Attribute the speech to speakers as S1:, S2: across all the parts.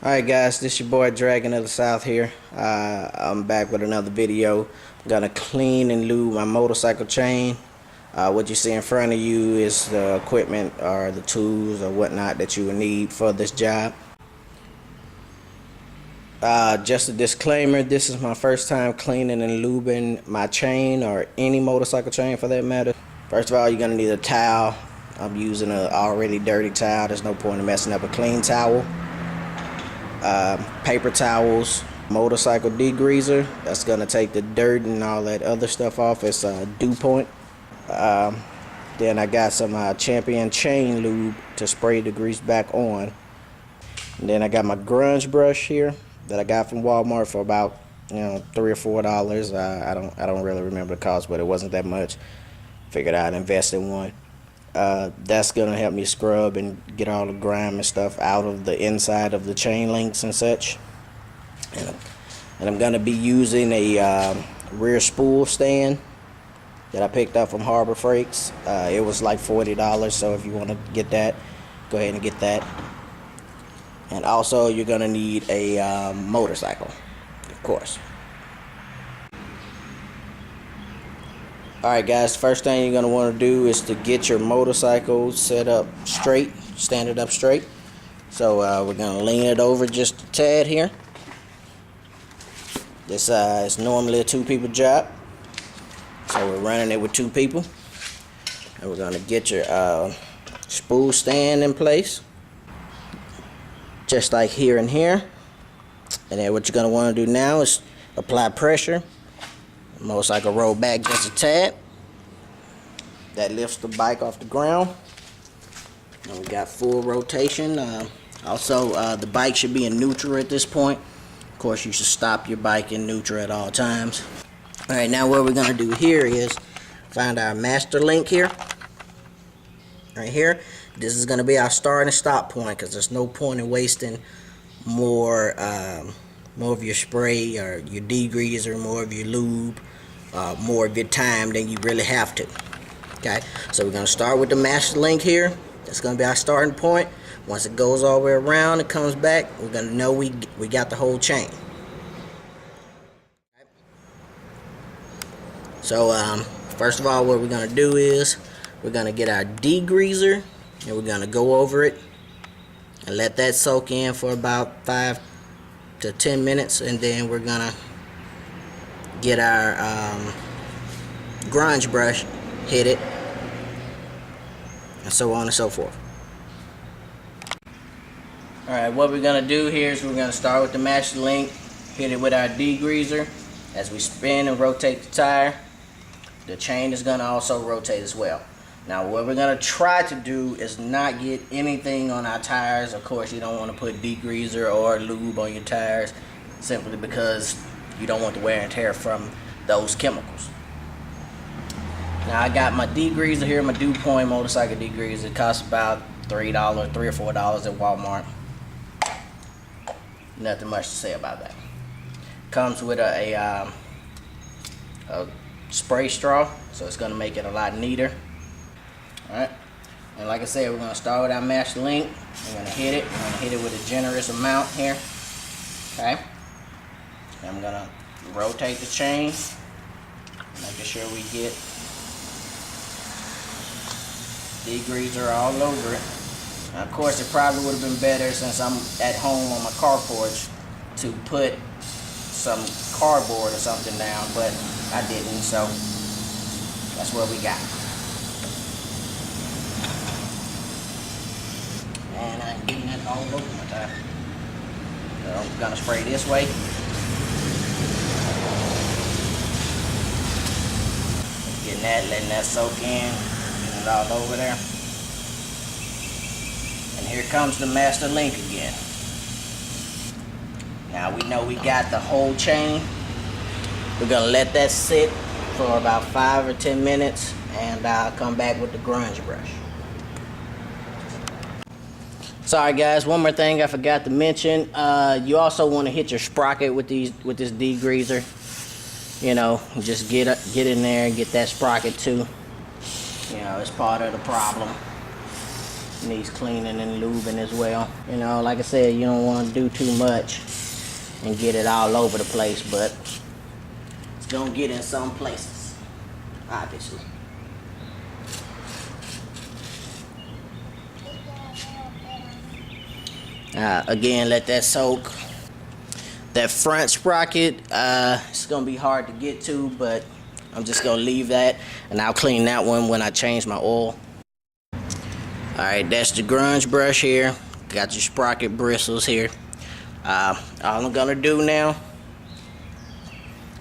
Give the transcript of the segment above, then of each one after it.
S1: Alright guys, this your boy Dragon of the South here. I'm back with another video. I'm gonna clean and lube my motorcycle chain. What you see in front of you is the equipment or the tools or whatnot that you will need for this job. Just a disclaimer, this is my first time cleaning and lubing my chain, or any motorcycle chain for that matter. First of all, you're gonna need a towel. I'm using an already dirty towel. There's no point in messing up a clean towel. Paper towels, motorcycle degreaser, that's gonna take the dirt and all that other stuff off. It's a dew point. Then I got some Champion chain lube to spray the grease back on. And then I got my grunge brush here that I got from Walmart for about $3 or $4. I don't really remember the cost, but it wasn't that much. Figured I'd invest in one. That's gonna help me scrub and get all the grime and stuff out of the inside of the chain links and such. And I'm gonna be using a rear spool stand that I picked up from Harbor Freights. It was like $40, so if you want to get that, go ahead and get that. And also you're gonna need a motorcycle, of course. Alright guys, first thing you're going to want to do is to get your motorcycle set up straight, stand it up straight. So we're going to lean it over just a tad here. This is normally a 2-people job, so we're running it with 2 people. And we're going to get your spool stand in place, just like here and here. And then what you're going to want to do now is apply pressure. Motorcycle roll back just a tad. That lifts the bike off the ground. And we got full rotation. Also, the bike should be in neutral at this point. Of course, you should stop your bike in neutral at all times. Alright, now what we're going to do here is find our master link here. Right here. This is going to be our start and stop point, because there's no point in wasting more of your spray or your degreaser, more of your lube, more of your time than you really have to. Okay, so we're going to start with the master link here. That's going to be our starting point. Once it goes all the way around, it comes back, we're going to know we got the whole chain. So first of all, what we're going to do is we're going to get our degreaser and we're going to go over it and let that soak in for about 5 to 10 minutes, and then we're gonna get our grunge brush, hit it, and so on and so forth. Alright, what we're gonna do here is we're gonna start with the master link, hit it with our degreaser. As we spin and rotate the tire, the chain is gonna also rotate as well. Now what we're going to try to do is not get anything on our tires. Of course, you don't want to put degreaser or lube on your tires, simply because you don't want the wear and tear from those chemicals. Now I got my degreaser here, my dew point motorcycle degreaser. It costs about $3 or $4 at Walmart. Nothing much to say about that. Comes with a spray straw, so it's going to make it a lot neater. Alright, and like I said, we're going to start with our master link. We're going to hit it. We're going to hit it with a generous amount here. Okay. And I'm going to rotate the chain, making sure we get degreaser all over it. Now, of course, it probably would have been better, since I'm at home on my car porch, to put some cardboard or something down, but I didn't, so that's what we got. And I'm getting that all over my tire. So I'm gonna spray this way. Getting that, letting that soak in, getting it all over there. And here comes the master link again. Now we know we got the whole chain. We're gonna let that sit for about 5 or 10 minutes, and I'll come back with the grunge brush. Sorry guys, one more thing I forgot to mention. You also want to hit your sprocket with this degreaser. Just get in there and get that sprocket too. It's part of the problem. needs cleaning and lubing as well. You know, like I said, you don't want to do too much and get it all over the place, but it's gonna get in some places, obviously. Again, let that soak. That front sprocket, it's gonna be hard to get to, but I'm just gonna leave that, and I'll clean that one when I change my oil. Alright, that's the grunge brush here. Got your sprocket bristles here. All I'm gonna do now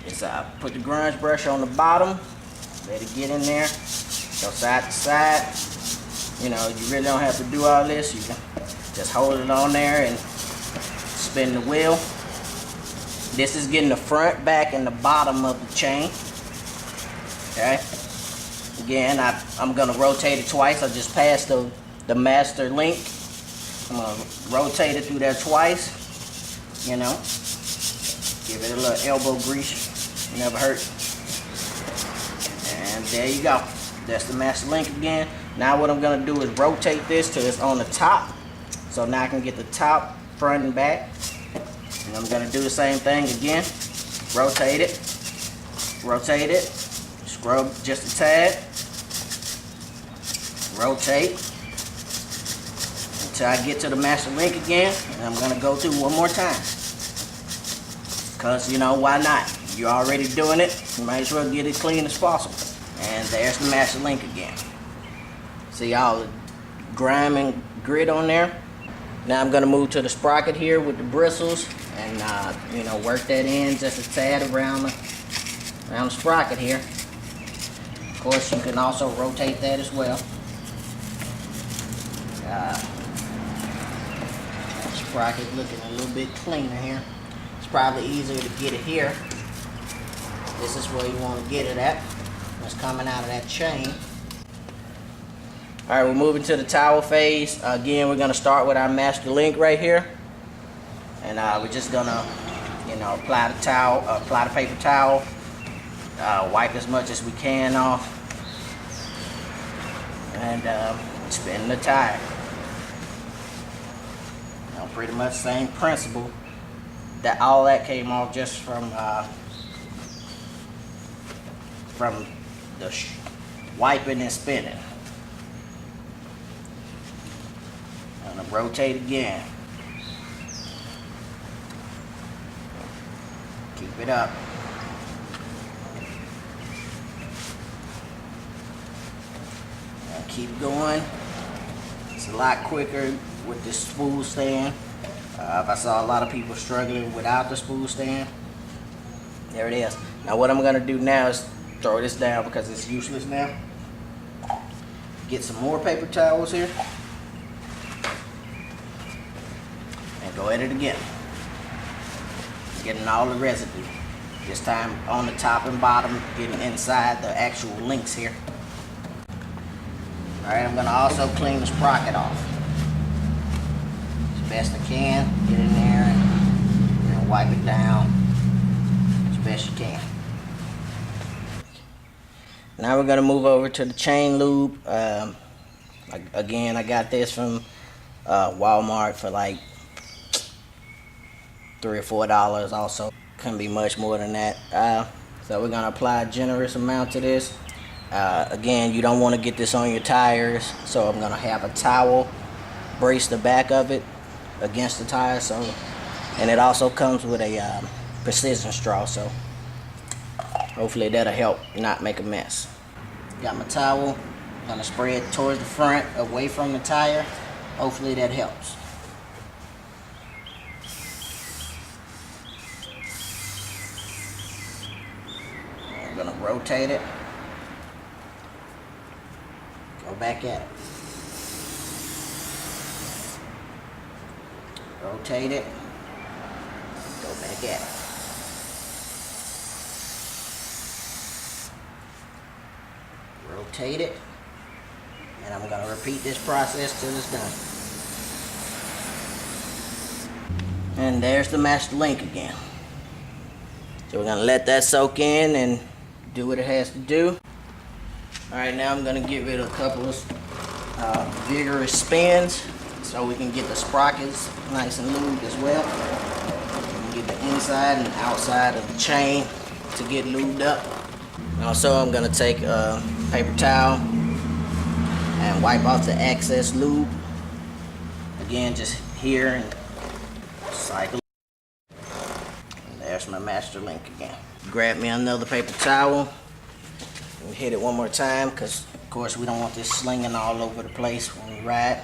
S1: is put the grunge brush on the bottom, let it get in there, go side to side. You know, you really don't have to do all this. You can just hold it on there and spin the wheel. This is getting the front, back, and the bottom of the chain. Okay. Again, I'm gonna rotate it twice. I just passed the master link. I'm gonna rotate it through there twice. You know, give it a little elbow grease. Never hurt. And there you go. That's the master link again. Now what I'm gonna do is rotate this till it's on the top. So now I can get the top, front, and back. And I'm gonna do the same thing again. Rotate it, scrub just a tad, rotate until I get to the master link again. And I'm gonna go through one more time. Cause you know, why not? You're already doing it, you might as well get it clean as possible. And there's the master link again. See all the grime and grit on there? Now I'm gonna move to the sprocket here with the bristles and you know, work that in just a tad around the sprocket here. Of course, you can also rotate that as well. Sprocket looking a little bit cleaner here. It's probably easier to get it here. This is where you want to get it at. It's coming out of that chain. Alright, we're moving to the towel phase. Again, we're going to start with our master link right here. And we're just going to, you know, apply the towel, apply the paper towel. Wipe as much as we can off. And spin the tire. You know, pretty much same principle. That all that came off just from the wiping and spinning. I'm gonna rotate again. Keep it up. And keep going. It's a lot quicker with this spool stand. If I saw a lot of people struggling without the spool stand, there it is. Now what I'm gonna do now is throw this down because it's useless now. Get some more paper towels here. And go at it again. Getting all the residue. This time on the top and bottom, getting inside the actual links here. Alright, I'm gonna also clean the sprocket off. As best I can. Get in there and wipe it down as best you can. Now we're gonna move over to the chain lube. Again, I got this from Walmart for like $3 or $4 also. Couldn't be much more than that. So we're gonna apply a generous amount to this. Again, you don't want to get this on your tires, so I'm gonna have a towel brace the back of it against the tire. So, and it also comes with a precision straw, so hopefully that'll help not make a mess. Got my towel. Gonna spray it towards the front, away from the tire. Hopefully that helps. I'm gonna rotate it. Go back at it. Rotate it. Go back at it. Rotate it, and I'm going to repeat this process till it's done. And there's the master link again. So we're going to let that soak in and do what it has to do. Alright, now I'm going to get rid of a couple of vigorous spins so we can get the sprockets nice and lubed as well. We can get the inside and outside of the chain to get lubed up. Also, I'm going to take a paper towel and wipe off the excess lube. Again, just here and cycle. And there's my master link again. Grab me another paper towel and hit it one more time, because of course we don't want this slinging all over the place when we ride.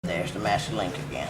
S1: There's the master link again.